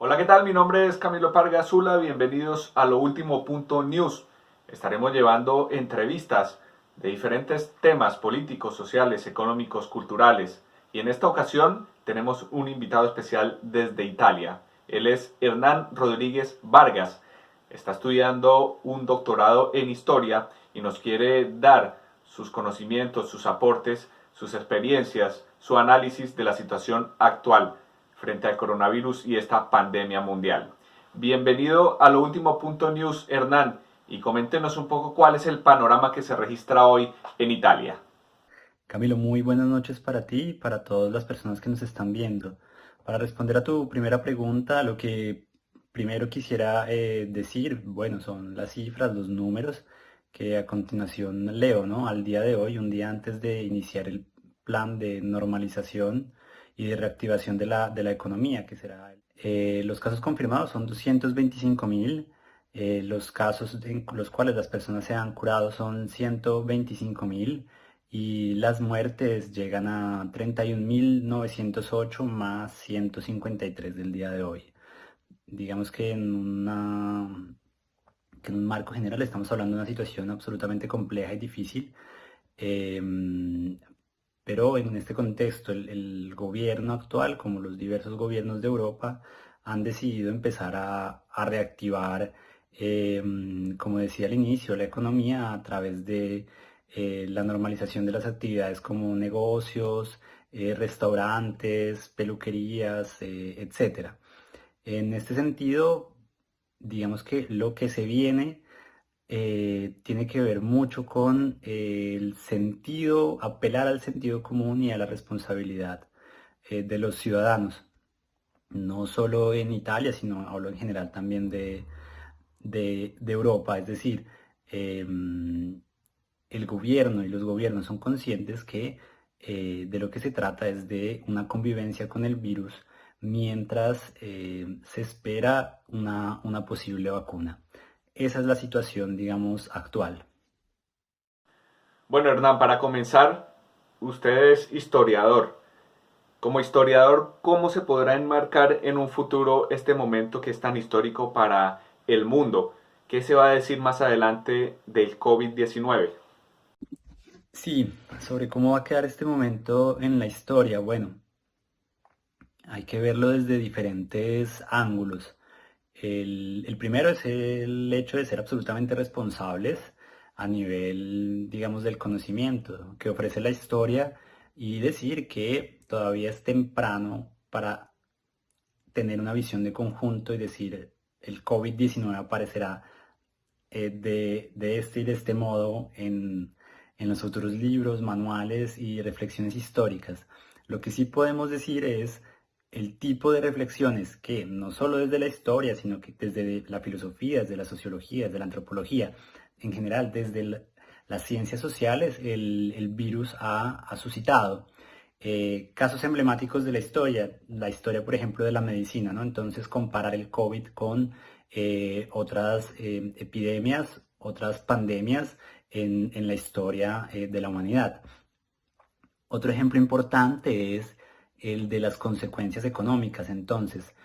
Hola, ¿qué tal? Mi nombre es Camilo Parga Zula, bienvenidos a Lo Último Punto News. Estaremos llevando entrevistas de diferentes temas políticos, sociales, económicos, culturales. Y en esta ocasión tenemos un invitado especial desde Italia. Él es Hernán Rodríguez Vargas. Está estudiando un doctorado en historia y nos quiere dar sus conocimientos, sus aportes, sus experiencias, su análisis de la situación actual frente al coronavirus y esta pandemia mundial. Bienvenido a Lo Último Punto News, Hernán, y coméntenos un poco cuál es el panorama que se registra hoy en Italia. Camilo, muy buenas noches para ti y para todas las personas que nos están viendo. Para responder a tu primera pregunta, lo que primero quisiera decir, bueno, son las cifras, los números que a continuación leo, ¿no? Al día de hoy, un día antes de iniciar el plan de normalización y de reactivación de la economía, que será. Los casos confirmados son 225.000. Los casos en los cuales las personas se han curado son 125.000 y las muertes llegan a 31.908 más 153 del día de hoy. Digamos que en un marco general estamos hablando de una situación absolutamente compleja y difícil, em, pero en este contexto el gobierno actual, como los diversos gobiernos de Europa, han decidido empezar a reactivar, como decía al inicio, la economía a través de la normalización de las actividades como negocios, restaurantes, peluquerías, etcétera. En este sentido, digamos que lo que se viene tiene que ver mucho con el sentido, apelar al sentido común y a la responsabilidad de los ciudadanos, no solo en Italia, sino hablo en general también de Europa. Es decir, el gobierno y los gobiernos son conscientes que de lo que se trata es de una convivencia con el virus mientras se espera una posible vacuna. Esa es la situación, digamos, actual. Bueno, Hernán, para comenzar, usted es historiador. Como historiador, ¿cómo se podrá enmarcar en un futuro este momento que es tan histórico para el mundo? ¿Qué se va a decir más adelante del COVID-19? Sí, sobre cómo va a quedar este momento en la historia. Bueno, hay que verlo desde diferentes ángulos. El primero es el hecho de ser absolutamente responsables a nivel, digamos, del conocimiento que ofrece la historia y decir que todavía es temprano para tener una visión de conjunto y decir el COVID-19 aparecerá de este y de este modo en los otros libros, manuales y reflexiones históricas. Lo que sí podemos decir es el tipo de reflexiones que no solo desde la historia, sino que desde la filosofía, desde la sociología, desde la antropología, en general desde las ciencias sociales, el virus ha suscitado. Casos emblemáticos de la historia por ejemplo de la medicina, ¿no? Entonces comparar el COVID con otras epidemias, otras pandemias en la historia de la humanidad. Otro ejemplo importante es el de las consecuencias económicas. Entonces,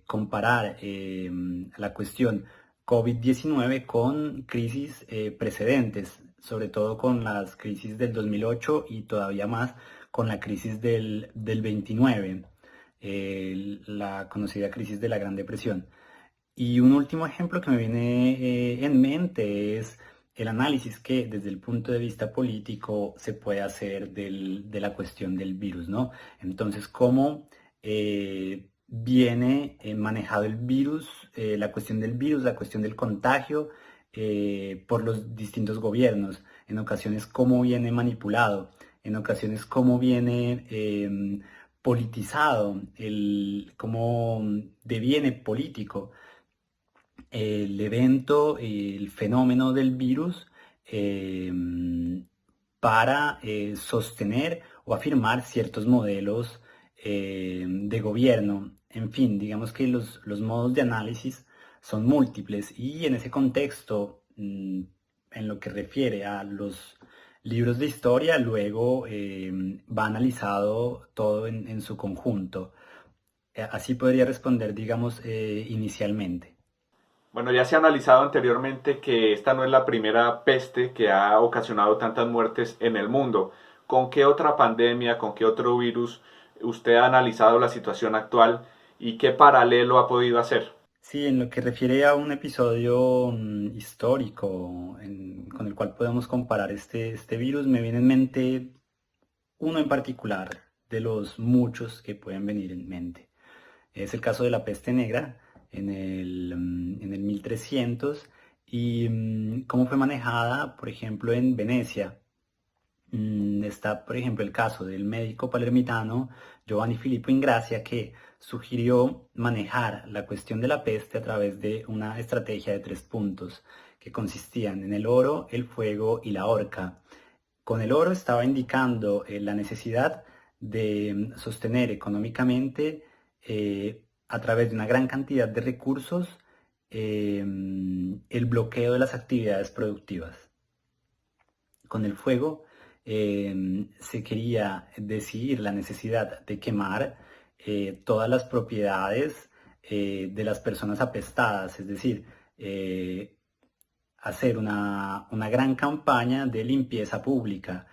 comparar la cuestión COVID-19 con crisis precedentes, sobre todo con las crisis del 2008 y todavía más con la crisis del 29, la conocida crisis de la Gran Depresión. Y un último ejemplo que me viene en mente es el análisis que desde el punto de vista político se puede hacer de la cuestión del virus, ¿no? Entonces, cómo viene manejado el virus, la cuestión del virus, la cuestión del contagio por los distintos gobiernos, en ocasiones cómo viene manipulado, en ocasiones cómo viene politizado, cómo deviene político el evento, el fenómeno del virus eh, para sostener o afirmar ciertos modelos de gobierno. En fin, digamos que los modos de análisis son múltiples y en ese contexto, en lo que refiere a los libros de historia, luego va analizado todo en su conjunto. Así podría responder, digamos, inicialmente. Bueno, ya se ha analizado anteriormente que esta no es la primera peste que ha ocasionado tantas muertes en el mundo. ¿Con qué otra pandemia, con qué otro virus usted ha analizado la situación actual y qué paralelo ha podido hacer? Sí, en lo que refiere a un episodio histórico con el cual podemos comparar este virus, me viene en mente uno en particular de los muchos que pueden venir en mente. Es el caso de la peste negra en el 1300 y cómo fue manejada, por ejemplo, en Venecia. Está, por ejemplo, el caso del médico palermitano Giovanni Filippo Ingrassia, que sugirió manejar la cuestión de la peste a través de una estrategia de 3 puntos, que consistían en el oro, el fuego y la horca. Con el oro estaba indicando la necesidad de sostener económicamente a través de una gran cantidad de recursos el bloqueo de las actividades productivas. Con el fuego se quería decidir la necesidad de quemar todas las propiedades de las personas apestadas, es decir, hacer una gran campaña de limpieza pública.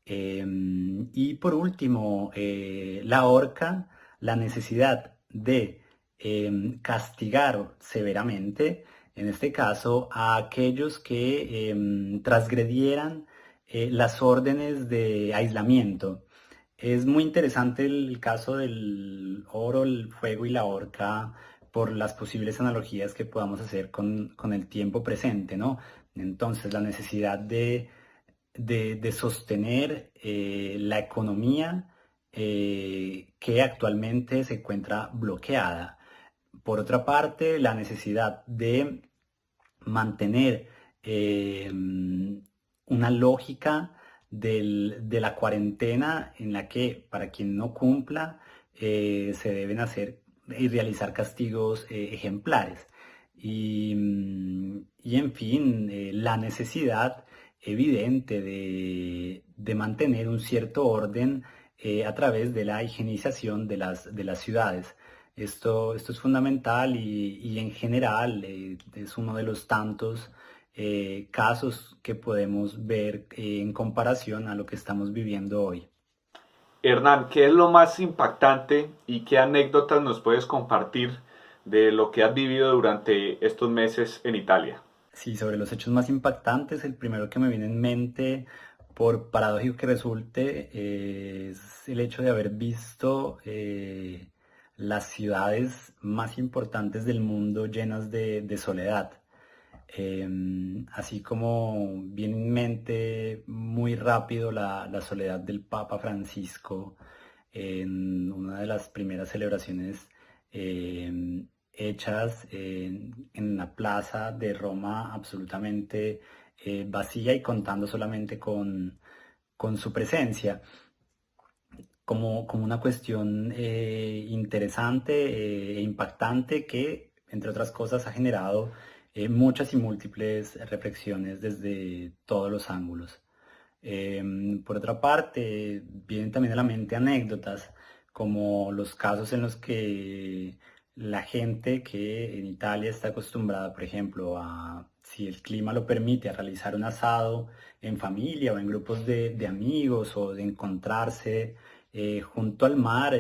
Y por último, la horca, la necesidad de castigar severamente, en este caso, a aquellos que transgredieran las órdenes de aislamiento. Es muy interesante el caso del oro, el fuego y la horca por las posibles analogías que podamos hacer con el tiempo presente, ¿no? Entonces, la necesidad de sostener la economía que actualmente se encuentra bloqueada. Por otra parte, la necesidad de mantener una lógica de la cuarentena en la que para quien no cumpla se deben hacer y realizar castigos ejemplares. Y en fin, la necesidad evidente de mantener un cierto orden a través de la higienización de las ciudades. Esto es fundamental y en general es uno de los tantos casos que podemos ver en comparación a lo que estamos viviendo hoy. Hernán, ¿qué es lo más impactante y qué anécdotas nos puedes compartir de lo que has vivido durante estos meses en Italia? Sí, sobre los hechos más impactantes, el primero que me viene en mente, por paradójico que resulte, es el hecho de haber visto las ciudades más importantes del mundo llenas de soledad. Así como viene en mente muy rápido la soledad del Papa Francisco en una de las primeras celebraciones hechas en la plaza de Roma absolutamente vacía y contando solamente con su presencia, como una cuestión interesante e impactante que, entre otras cosas, ha generado muchas y múltiples reflexiones desde todos los ángulos. Por otra parte, vienen también a la mente anécdotas, como los casos en los que la gente que en Italia está acostumbrada, por ejemplo, a, si el clima lo permite, a realizar un asado en familia o en grupos de amigos o de encontrarse junto al mar,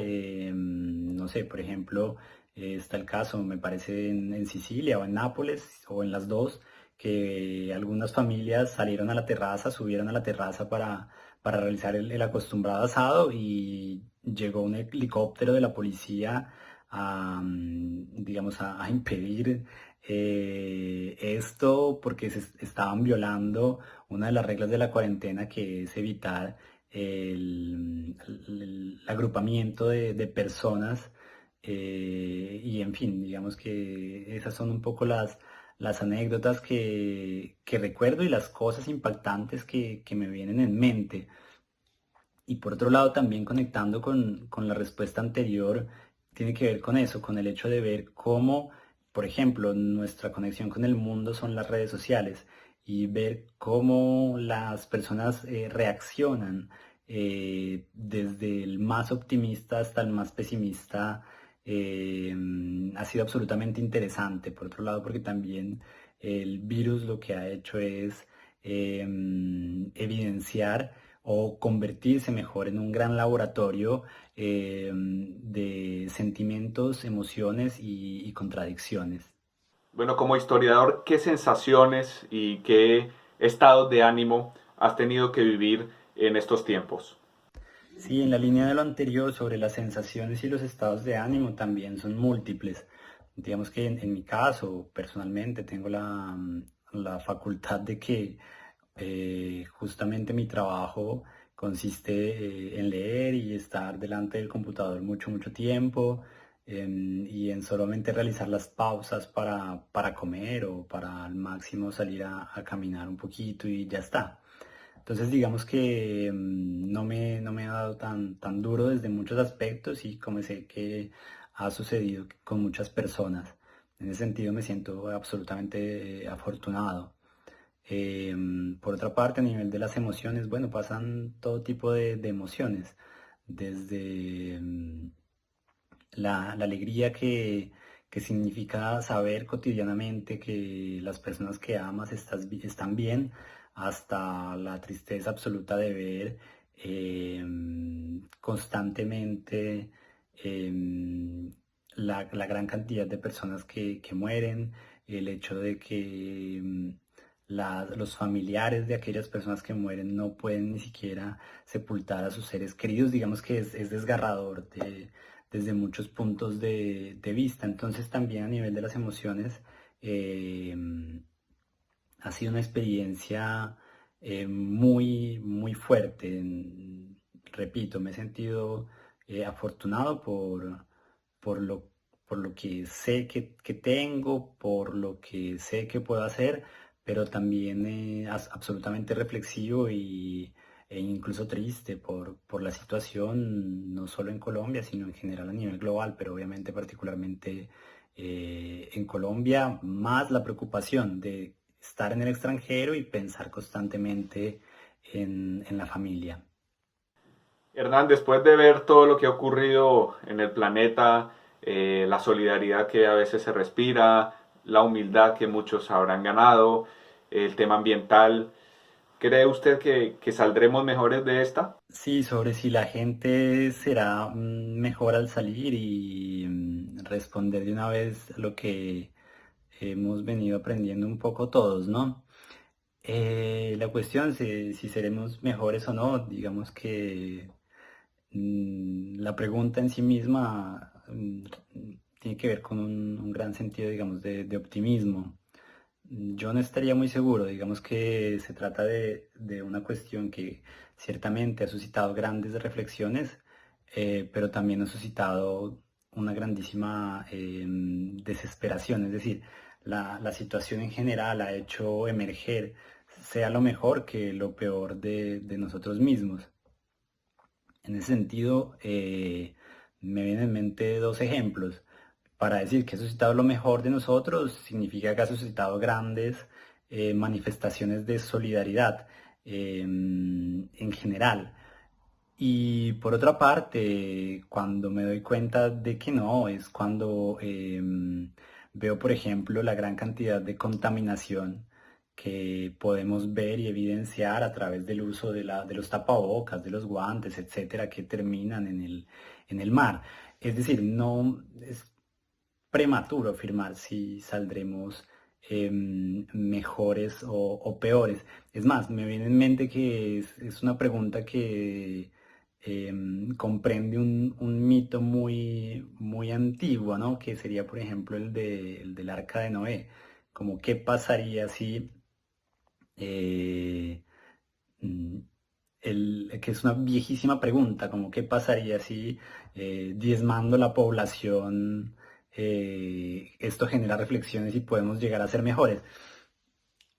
no sé, por ejemplo, está el caso, me parece, en Sicilia o en Nápoles o en las dos, que algunas familias salieron a la terraza, subieron a la terraza para realizar el acostumbrado asado y llegó un helicóptero de la policía a, digamos, a impedir esto porque se estaban violando una de las reglas de la cuarentena, que es evitar el agrupamiento de personas y en fin, digamos que esas son un poco las anécdotas que recuerdo y las cosas impactantes que me vienen en mente. Y por otro lado, también conectando con la respuesta anterior, tiene que ver con eso, con el hecho de ver cómo, por ejemplo, nuestra conexión con el mundo son las redes sociales y ver cómo las personas reaccionan desde el más optimista hasta el más pesimista ha sido absolutamente interesante. Por otro lado, porque también el virus lo que ha hecho es evidenciar o convertirse mejor en un gran laboratorio de sentimientos, emociones y contradicciones. Bueno, como historiador, ¿qué sensaciones y qué estados de ánimo has tenido que vivir en estos tiempos? Sí, en la línea de lo anterior sobre las sensaciones y los estados de ánimo también son múltiples. Digamos que en mi caso, personalmente, tengo la facultad de que justamente mi trabajo consiste en leer y estar delante del computador mucho, mucho tiempo y en solamente realizar las pausas para comer o para al máximo salir a caminar un poquito y ya está. Entonces digamos que no me ha dado tan duro desde muchos aspectos y como sé que ha sucedido con muchas personas. En ese sentido me siento absolutamente afortunado. Por otra parte, a nivel de las emociones, bueno, pasan todo tipo de emociones, desde la alegría que significa saber cotidianamente que las personas que amas están bien, hasta la tristeza absoluta de ver constantemente la gran cantidad de personas que mueren, el hecho de que los familiares de aquellas personas que mueren no pueden ni siquiera sepultar a sus seres queridos, digamos que es desgarrador desde muchos puntos de vista. Entonces también a nivel de las emociones eh, ha sido una experiencia muy, muy fuerte. Repito, me he sentido afortunado por lo, por lo que sé que tengo, por lo que sé que puedo hacer, pero también absolutamente reflexivo e incluso triste por la situación, no solo en Colombia, sino en general a nivel global, pero obviamente particularmente en Colombia, más la preocupación de estar en el extranjero y pensar constantemente en la familia. Hernán, después de ver todo lo que ha ocurrido en el planeta, la solidaridad que a veces se respira, la humildad que muchos habrán ganado, el tema ambiental, ¿cree usted que saldremos mejores de esta? Sí, sobre si la gente será mejor al salir y responder de una vez lo que hemos venido aprendiendo un poco todos, ¿no? La cuestión si seremos mejores o no, digamos que la pregunta en sí misma tiene que ver con un gran sentido, digamos, de optimismo. Yo no estaría muy seguro, digamos que se trata de una cuestión que ciertamente ha suscitado grandes reflexiones, pero también ha suscitado una grandísima desesperación, es decir, la situación en general ha hecho emerger, sea lo mejor que lo peor de nosotros mismos. En ese sentido, me vienen en mente dos ejemplos. Para decir que ha suscitado lo mejor de nosotros, significa que ha suscitado grandes manifestaciones de solidaridad en general. Y por otra parte, cuando me doy cuenta de que no, es cuando veo, por ejemplo, la gran cantidad de contaminación que podemos ver y evidenciar a través del uso de los tapabocas, de los guantes, etcétera, que terminan en el mar. Es decir, no es prematuro afirmar si saldremos mejores o peores. Es más, me viene en mente que es una pregunta que comprende un mito muy, muy antiguo, ¿no? Que sería, por ejemplo, el del Arca de Noé. Como qué pasaría si eh, mm, que es una viejísima pregunta, como qué pasaría si diezmando la población esto genera reflexiones y podemos llegar a ser mejores.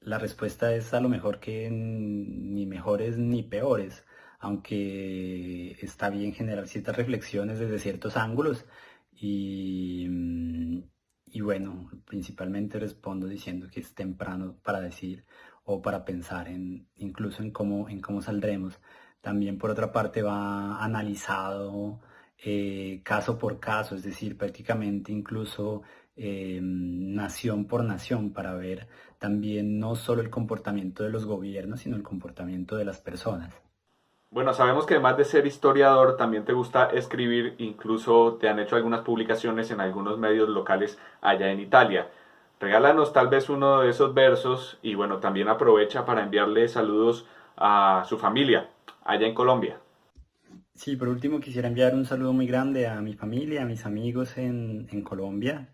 La respuesta es a lo mejor que ni mejores ni peores, aunque está bien generar ciertas reflexiones desde ciertos ángulos y bueno, principalmente respondo diciendo que es temprano para decir o para pensar incluso en cómo saldremos. También por otra parte va analizado caso por caso, es decir, prácticamente incluso nación por nación, para ver también no solo el comportamiento de los gobiernos, sino el comportamiento de las personas. Bueno, sabemos que además de ser historiador, también te gusta escribir, incluso te han hecho algunas publicaciones en algunos medios locales allá en Italia. Regálanos tal vez uno de esos versos y bueno, también aprovecha para enviarle saludos a su familia allá en Colombia. Sí, por último quisiera enviar un saludo muy grande a mi familia, a mis amigos en Colombia.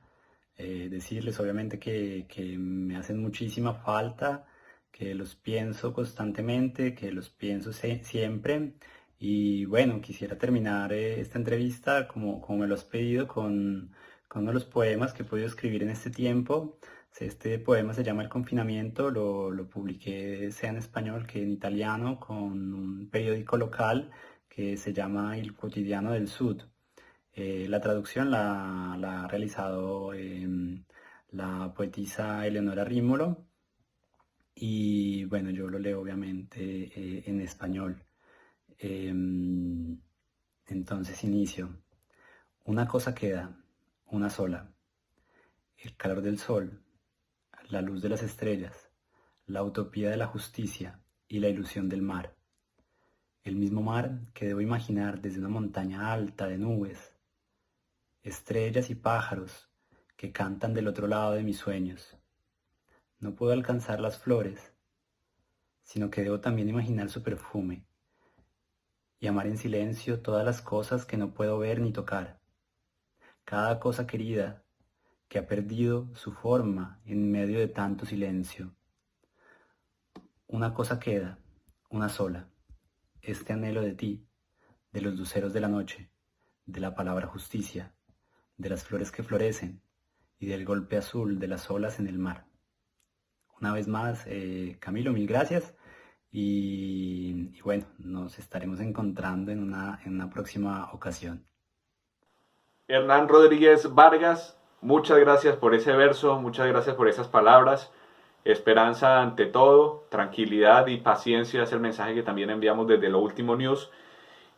Decirles obviamente que me hacen muchísima falta, que los pienso constantemente, que los pienso siempre. Y bueno, quisiera terminar esta entrevista como me lo has pedido con uno de los poemas que he podido escribir en este tiempo. Este poema se llama El confinamiento, lo publiqué sea en español que en italiano con un periódico local que se llama Il Quotidiano del Sud. La traducción la ha realizado la poetisa Eleonora Rímolo y bueno, yo lo leo obviamente en español. Em, entonces inicio. Una cosa queda, una sola. El calor del sol, la luz de las estrellas, la utopía de la justicia y la ilusión del mar. El mismo mar que debo imaginar desde una montaña alta de nubes, estrellas y pájaros que cantan del otro lado de mis sueños. No puedo alcanzar las flores, sino que debo también imaginar su perfume y amar en silencio todas las cosas que no puedo ver ni tocar. Cada cosa querida que ha perdido su forma en medio de tanto silencio. Una cosa queda, una sola, este anhelo de ti, de los luceros de la noche, de la palabra justicia, de las flores que florecen y del golpe azul de las olas en el mar. Una vez más, Camilo, mil gracias y bueno, nos estaremos encontrando en una próxima ocasión. Hernán Rodríguez Vargas, muchas gracias por ese verso, muchas gracias por esas palabras. Esperanza ante todo, tranquilidad y paciencia es el mensaje que también enviamos desde Lo Último News.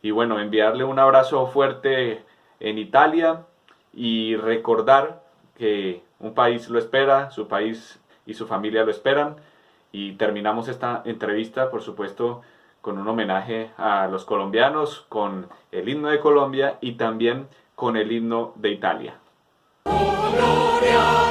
Y bueno, enviarle un abrazo fuerte en Italia y recordar que un país lo espera, su país y su familia lo esperan. Y terminamos esta entrevista, por supuesto, con un homenaje a los colombianos, con el himno de Colombia y también con el himno de Italia. Oh, gloria